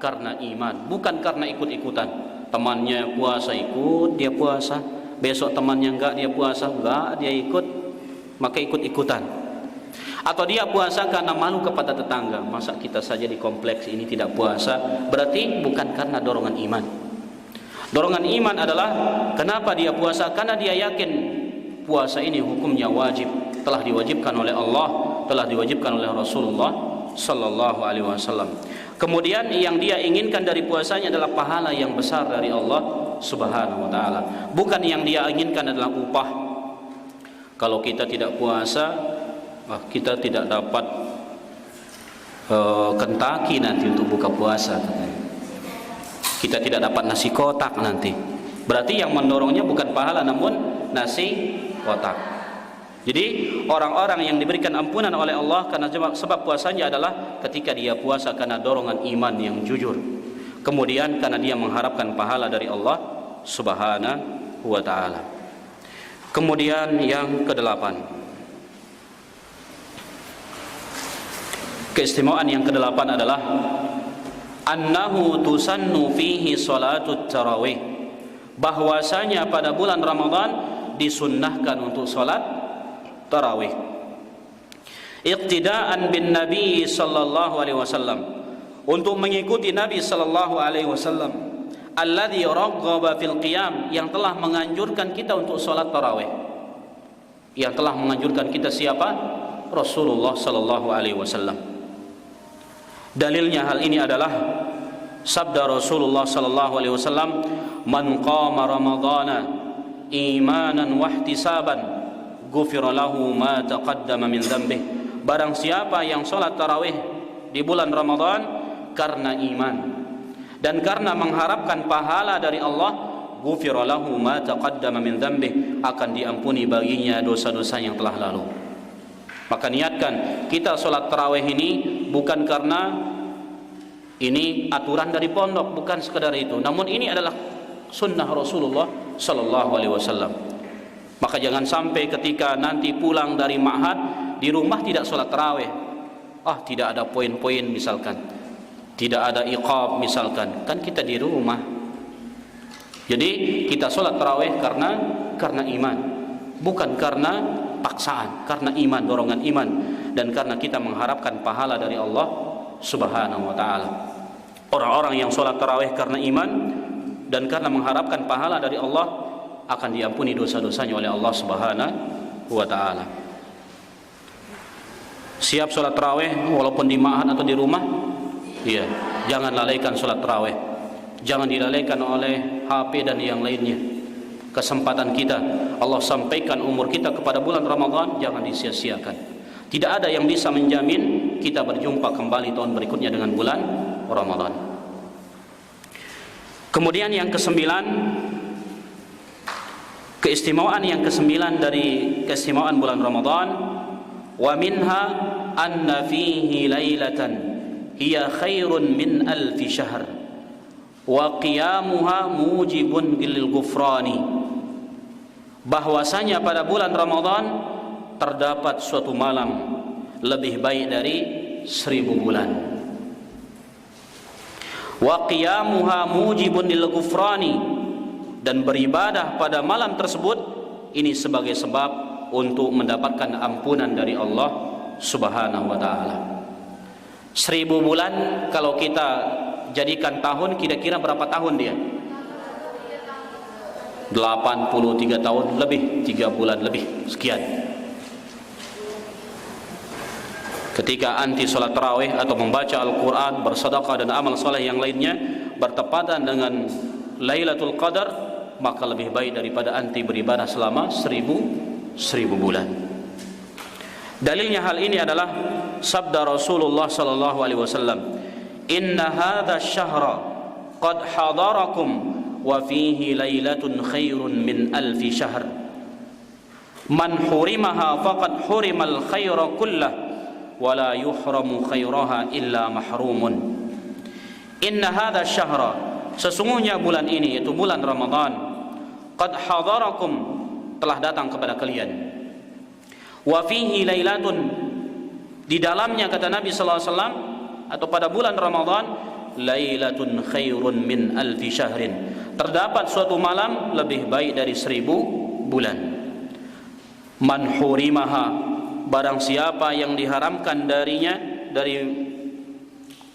Karena iman, bukan karena ikut-ikutan. Temannya puasa ikut, dia puasa. Besok temannya enggak, dia puasa enggak, dia ikut, maka ikut-ikutan. Atau dia puasa karena malu kepada tetangga. Masa kita saja di kompleks ini tidak puasa? Berarti bukan karena dorongan iman. Dorongan iman adalah kenapa dia puasa? Karena dia yakin puasa ini hukumnya wajib, telah diwajibkan oleh Allah, telah diwajibkan oleh Rasulullah sallallahu alaihi wasallam. Kemudian yang dia inginkan dari puasanya adalah pahala yang besar dari Allah Subhanahu wa taala. Bukan yang dia inginkan adalah upah. Kalau kita tidak puasa, kita tidak dapat Kentucky nanti untuk buka puasa. Kita tidak dapat nasi kotak nanti. Berarti yang mendorongnya bukan pahala namun nasi kotak. Jadi orang-orang yang diberikan ampunan oleh Allah karena sebab puasanya adalah ketika dia puasa karena dorongan iman yang jujur, kemudian karena dia mengharapkan pahala dari Allah Subhanahu wa taala. Kemudian yang kedelapan, keistimewaan yang kedelapan adalah annahu tusannu fihi salatut tarawih, bahwasanya pada bulan Ramadan disunnahkan untuk salat tarawih, iqtidaan bin Nabi sallallahu alaihi wasallam, untuk mengikuti Nabi sallallahu alaihi wasallam, alladzi raghaba fil qiyam, yang telah menganjurkan kita untuk salat tarawih. Yang telah menganjurkan kita siapa? Rasulullah sallallahu alaihi wasallam. Dalilnya hal ini adalah sabda Rasulullah sallallahu alaihi wasallam, man qama ramadhana imanan wa ihtisaban ghufira lahu ma taqaddama min dhanbih. Barang siapa yang salat tarawih di bulan Ramadan karena iman dan karena mengharapkan pahala dari Allah, ghufira lahu ma taqaddama min dhanbih, akan diampuni baginya dosa-dosa yang telah lalu. Maka niatkan kita salat tarawih ini bukan karena ini aturan dari pondok, bukan sekadar itu, namun ini adalah sunnah Rasulullah sallallahu alaihi wasallam. Maka jangan sampai ketika nanti pulang dari ma'had di rumah tidak salat tarawih. Tidak ada poin-poin misalkan, tidak ada iqab misalkan, kan kita di rumah. Jadi kita salat tarawih karena iman, bukan karena paksaan, karena iman, dorongan iman, dan karena kita mengharapkan pahala dari Allah Subhanahu wa taala. Orang-orang yang salat tarawih karena iman dan karena mengharapkan pahala dari Allah akan diampuni dosa-dosanya oleh Allah Subhanahu wa taala. Siap salat tarawih walaupun di ma'had atau di rumah? Iya, jangan lalaikan salat tarawih. Jangan dilalaikan oleh HP dan yang lainnya. Kesempatan kita, Allah sampaikan umur kita kepada bulan Ramadan, jangan disia-siakan. Tidak ada yang bisa menjamin kita berjumpa kembali tahun berikutnya dengan bulan Ramadan. Kemudian yang kesembilan, keistimewaan yang kesembilan dari keistimewaan bulan Ramadan, wa minha anna fihi lailatan hiya khairun min alfi syahr wa qiyamuha mujibun lil ghufrani. Bahwasanya pada bulan Ramadan terdapat suatu malam lebih baik dari 1000 bulan. Wa qiyamuha mujibun lil ghufrani, dan beribadah pada malam tersebut ini sebagai sebab untuk mendapatkan ampunan dari Allah Subhanahu wa taala. 1000 bulan kalau kita jadikan tahun, kira-kira berapa tahun dia? 83 tahun lebih, 3 bulan lebih sekian. Ketika anti salat tarawih atau membaca Al-Quran, bersedekah dan amal soleh yang lainnya bertepatan dengan Lailatul Qadar, maka lebih baik daripada anti beribadah selama 1000 bulan. Dalilnya hal ini adalah sabda Rasulullah sallallahu alaihi wasallam, "Inna hadha ash-shahra qad hadarakum wa fihi lailatun khairun min alfi syahr. Man hurimaha faqad hurimal khaira kullah wa la yuhramu khairaha illa mahrumun." Inna hadha ash-shahra, sesungguhnya bulan ini yaitu bulan Ramadan, qad hadarakum, telah datang kepada kalian. Wa fihi lailatun, di dalamnya kata Nabi sallallahu alaihi wasallam atau pada bulan Ramadan, lailatun khairun min alfi syahrin, terdapat suatu malam lebih baik dari 1000 bulan. Man hurimaha, barang siapa yang diharamkan darinya dari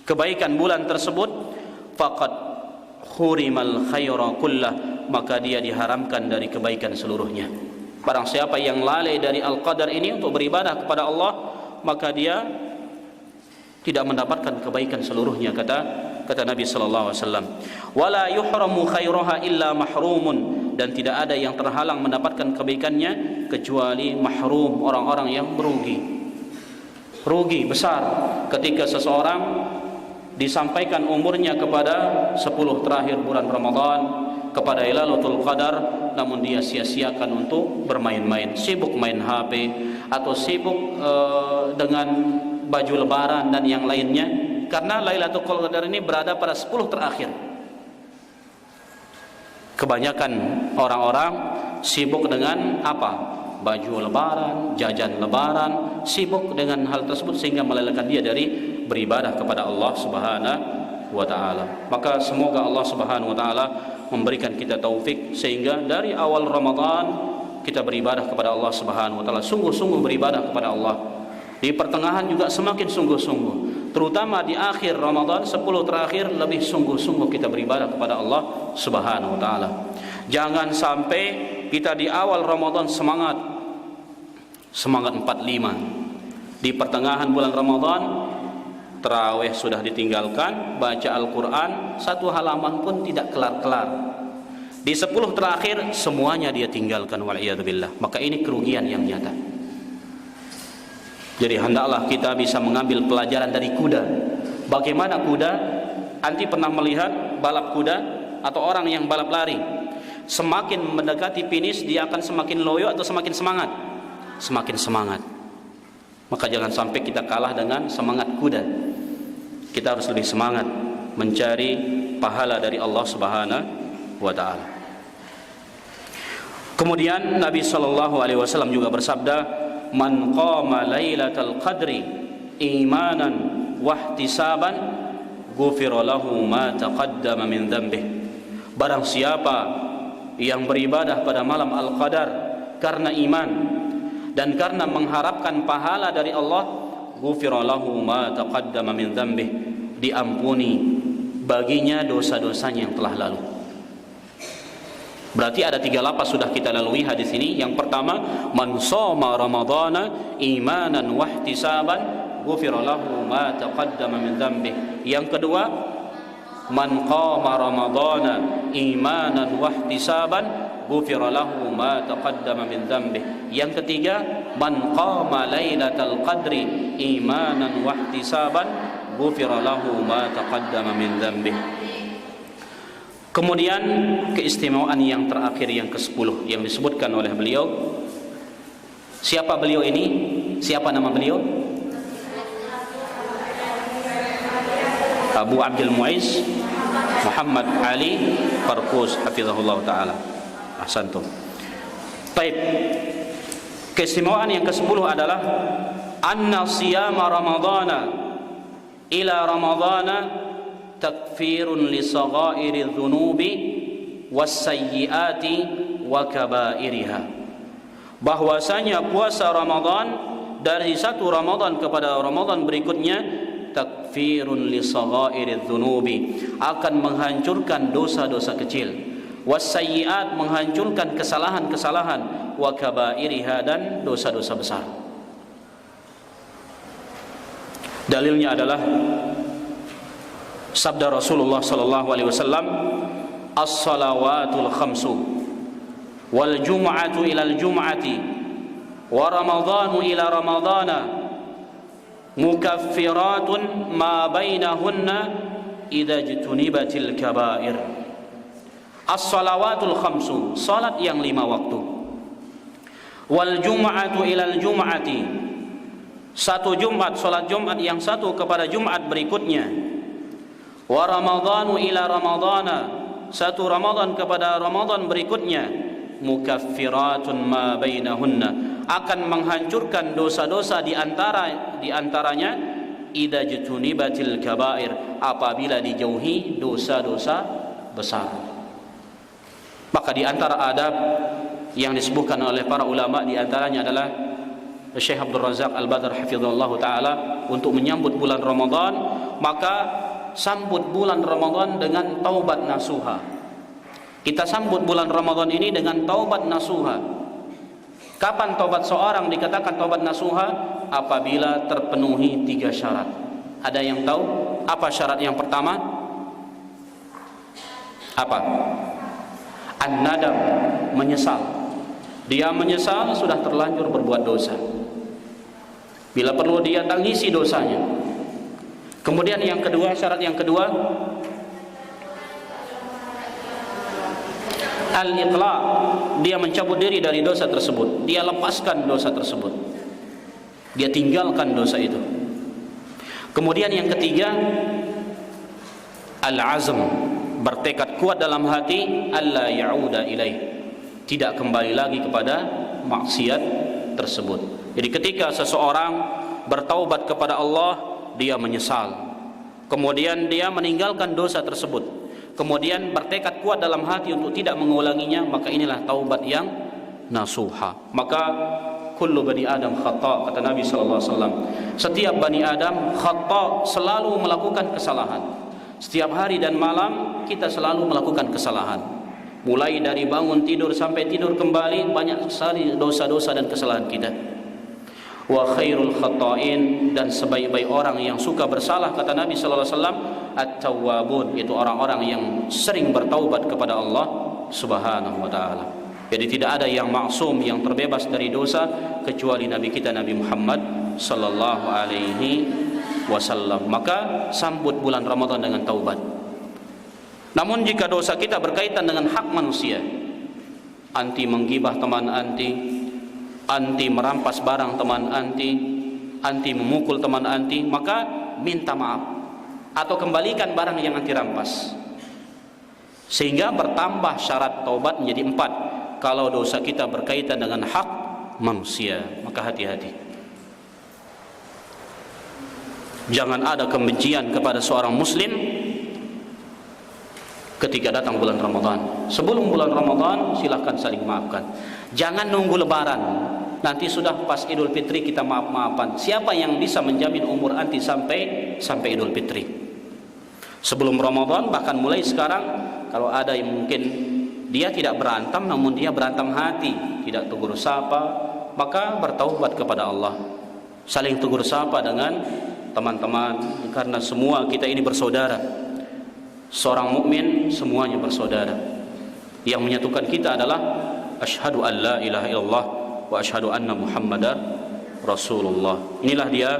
kebaikan bulan tersebut, faqad hurimal khaira kullah, maka dia diharamkan dari kebaikan seluruhnya. Barang siapa yang lalai dari Al-Qadar ini untuk beribadah kepada Allah, maka dia tidak mendapatkan kebaikan seluruhnya, kata Nabi sallallahu alaihi wasallam. Wala yuhramu khairaha illa mahrumun, dan tidak ada yang terhalang mendapatkan kebaikannya kecuali mahrum, orang-orang yang rugi besar ketika seseorang disampaikan umurnya kepada 10 terakhir bulan Ramadan, kepada Lailatul Qadar, namun dia sia-siakan untuk bermain-main, sibuk main HP atau sibuk dengan baju lebaran dan yang lainnya, karena Lailatul Qadar ini berada pada 10 terakhir. Kebanyakan orang-orang sibuk dengan apa? Baju lebaran, jajan lebaran, sibuk dengan hal tersebut sehingga melalaikan dia dari beribadah kepada Allah Subhanahu wa taala. Maka semoga Allah Subhanahu wa taala memberikan kita taufik sehingga dari awal Ramadan kita beribadah kepada Allah Subhanahu wa taala, sungguh-sungguh beribadah kepada Allah. Di pertengahan juga semakin sungguh-sungguh, terutama di akhir Ramadan 10 terakhir lebih sungguh-sungguh kita beribadah kepada Allah Subhanahu wa taala. Jangan sampai kita di awal Ramadan semangat 45, di pertengahan bulan Ramadan tarawih sudah ditinggalkan, baca Al-Quran 1 halaman pun tidak kelar-kelar. Di 10 terakhir semuanya dia tinggalkan, wal'iyadzubillah. Maka ini kerugian yang nyata. Jadi hendaklah kita bisa mengambil pelajaran dari kuda. Bagaimana kuda? Anti pernah melihat balap kuda atau orang yang balap lari? Semakin mendekati finish dia akan semakin loyo atau semakin semangat? Semakin semangat. Maka jangan sampai kita kalah dengan semangat kuda. Kita harus lebih semangat mencari pahala dari Allah Subhanahu wa ta'ala. Kemudian Nabi SAW juga bersabda, man qama lailatal qadri imanan wahtisaban ghufira lahu ma taqaddama min dhanbih. Barang siapa yang beribadah pada malam al-qadar karena iman dan karena mengharapkan pahala dari Allah, ghufira lahu ma taqaddama min dhanbih, diampuni baginya dosa-dosanya yang telah lalu. Berarti ada 3 lapas sudah kita lalui hadis ini. Yang pertama, man shoma ramadhana imanan wahtisaban ghufira lahu ma taqaddama min dhanbih. Yang kedua, man qama ramadhana imanan wahtisaban ghufira lahu ma taqaddama min dhanbih. Yang ketiga, man qama lailatal qadri imanan wahtisaban ghufira lahu ma taqaddama min dhanbih. Kemudian keistimewaan yang terakhir yang ke-10 yang disebutkan oleh beliau. Siapa beliau ini? Siapa nama beliau? Abu Abdul Mu'izz Muhammad Ali Farqus hafizahullah ta'ala. Ahsantum. Baik. Keistimewaan yang ke-10 adalah anna siyama ramadhana ila ramadhana takfirun li saghairi dhunubi wassayyiati wa kabairiha. Bahwasanya puasa Ramadan dari satu Ramadan kepada Ramadan berikutnya takfirun li saghairi dhunubi, akan menghancurkan dosa-dosa kecil, wassayyiat, menghancurkan kesalahan-kesalahan, wa kabairiha, dan dosa-dosa besar. Dalilnya adalah sabda Rasulullah sallallahu alaihi wasallam, as-salawatul khamsu wal jum'atu ila al-jum'ati wa ramadhanu ila ramadhana mukaffiratun ma bainahunna idza jtunibatil kaba'ir. As-salawatul khamsu, salat yang 5 waktu. Wal jum'atu ila al-jum'ati, satu Jumat, salat Jumat yang satu kepada Jumat berikutnya. Wa ramadhanu ila ramadhana, satu Ramadan kepada Ramadan berikutnya. Mukaffiratun ma bainahunna, akan menghancurkan dosa-dosa di antaranya. Idza jutunibatil kabair, apabila dijauhi dosa-dosa besar. Maka di antara adab yang disebutkan oleh para ulama, di antaranya adalah Syekh Abdul Razak Al-Badr hafizahullah ta'ala, untuk menyambut bulan Ramadan, maka sambut bulan Ramadan dengan taubat nasuha. Kita sambut bulan Ramadan ini dengan taubat nasuha. Kapan taubat seorang dikatakan taubat nasuha? Apabila terpenuhi 3 syarat. Ada yang tahu apa syarat yang pertama? Apa? An-nadam, menyesal. Dia menyesal sudah terlanjur berbuat dosa. Bila perlu dia tangisi dosanya. Kemudian yang kedua, syarat yang kedua, al-iqla, dia mencabut diri dari dosa tersebut, dia lepaskan dosa tersebut, dia tinggalkan dosa itu. Kemudian yang ketiga, al-azm, bertekad kuat dalam hati, alla ya'uda ilaih, tidak kembali lagi kepada maksiat tersebut. Jadi ketika seseorang bertaubat kepada Allah, dia menyesal, kemudian dia meninggalkan dosa tersebut, kemudian bertekad kuat dalam hati untuk tidak mengulanginya, maka inilah taubat yang nasuha. Maka kullu bani Adam khata', kata Nabi sallallahu alaihi wasallam, setiap bani Adam khata', selalu melakukan kesalahan. Setiap hari dan malam kita selalu melakukan kesalahan. Mulai dari bangun tidur sampai tidur kembali, banyak sekali dosa-dosa dan kesalahan kita. Wa khairul khata'in, dan sebaik-baik orang yang suka bersalah, kata Nabi sallallahu alaihi wasallam, at-tawwabun, itu orang-orang yang sering bertaubat kepada Allah Subhanahu wa taala. Jadi tidak ada yang maksum, yang terbebas dari dosa kecuali Nabi kita Nabi Muhammad sallallahu alaihi wasallam. Maka sambut bulan Ramadan dengan taubat. Namun jika dosa kita berkaitan dengan hak manusia, anti menggibah teman anti, anti merampas barang teman anti, anti memukul teman anti, maka minta maaf atau kembalikan barang yang anti rampas. Sehingga bertambah syarat taubat menjadi 4 kalau dosa kita berkaitan dengan hak manusia. Maka hati-hati, jangan ada kebencian kepada seorang muslim ketika datang bulan Ramadan. Sebelum bulan Ramadan silahkan saling maafkan. Jangan nunggu lebaran, nanti sudah pas Idul Fitri kita maaf-maafan. Siapa yang bisa menjamin umur anti sampai Idul Fitri? Sebelum Ramadan, bahkan mulai sekarang, kalau ada yang mungkin dia tidak berantem namun dia berantem hati, tidak tegur sapa, maka bertaubat kepada Allah. Saling tegur sapa dengan teman-teman, karena semua kita ini bersaudara. Seorang mukmin semuanya bersaudara. Yang menyatukan kita adalah asyhadu an la ilaha illallah wa asyhadu anna muhammadar rasulullah. Inilah dia,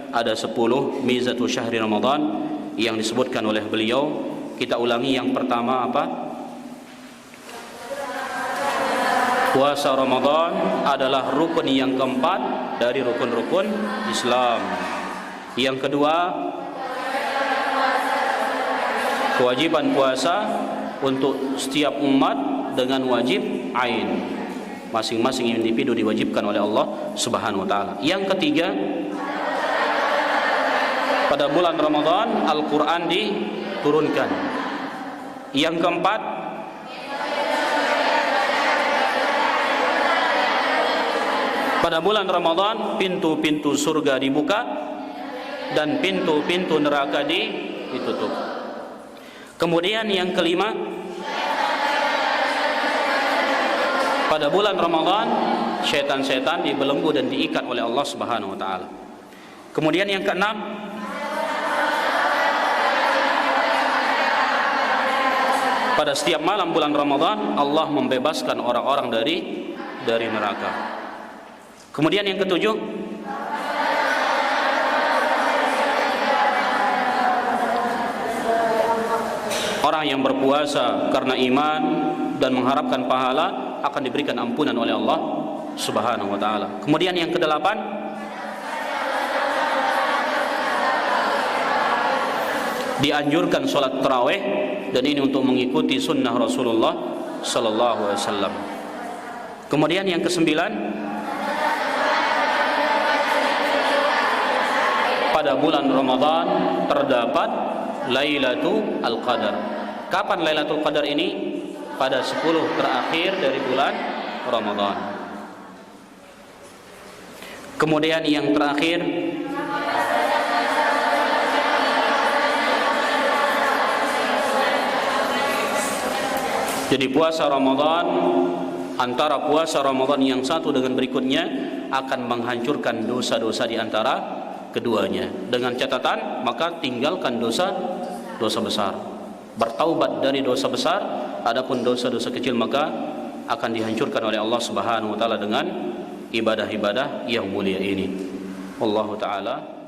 ada 10 mizatu syahri Ramadan yang disebutkan oleh beliau. Kita ulangi. Yang pertama apa? Puasa Ramadan adalah rukun yang keempat dari rukun-rukun Islam. Yang kedua, kewajiban puasa untuk setiap umat dengan wajib ain. Masing-masing individu diwajibkan oleh Allah Subhanahu wa taala. Yang ketiga, pada bulan Ramadan Al-Qur'an diturunkan. Yang keempat, pada bulan Ramadan pintu-pintu surga dibuka dan pintu-pintu neraka ditutup. Kemudian yang kelima, pada bulan Ramadan syaitan-syaitan dibelenggu dan diikat oleh Allah Subhanahu wa taala. Kemudian yang keenam, pada setiap malam bulan Ramadan Allah membebaskan orang-orang dari neraka. Kemudian yang ketujuh, orang yang berpuasa karena iman dan mengharapkan pahala akan diberikan ampunan oleh Allah Subhanahu wa taala. Kemudian yang kedelapan, dianjurkan sholat tarawih, dan ini untuk mengikuti sunnah Rasulullah sallallahu alaihi wasallam. Kemudian yang kesembilan, pada bulan Ramadan terdapat Lailatul Qadar. Kapan Lailatul Qadar ini? Pada 10 terakhir dari bulan Ramadan. Kemudian yang terakhir, jadi puasa Ramadan, antara puasa Ramadan yang satu dengan berikutnya akan menghancurkan dosa-dosa di antara keduanya. Dengan catatan, maka tinggalkan dosa besar, bertaubat dari dosa besar. Adapun dosa-dosa kecil maka akan dihancurkan oleh Allah Subhanahu wa taala dengan ibadah-ibadah yang mulia ini. Wallahu taala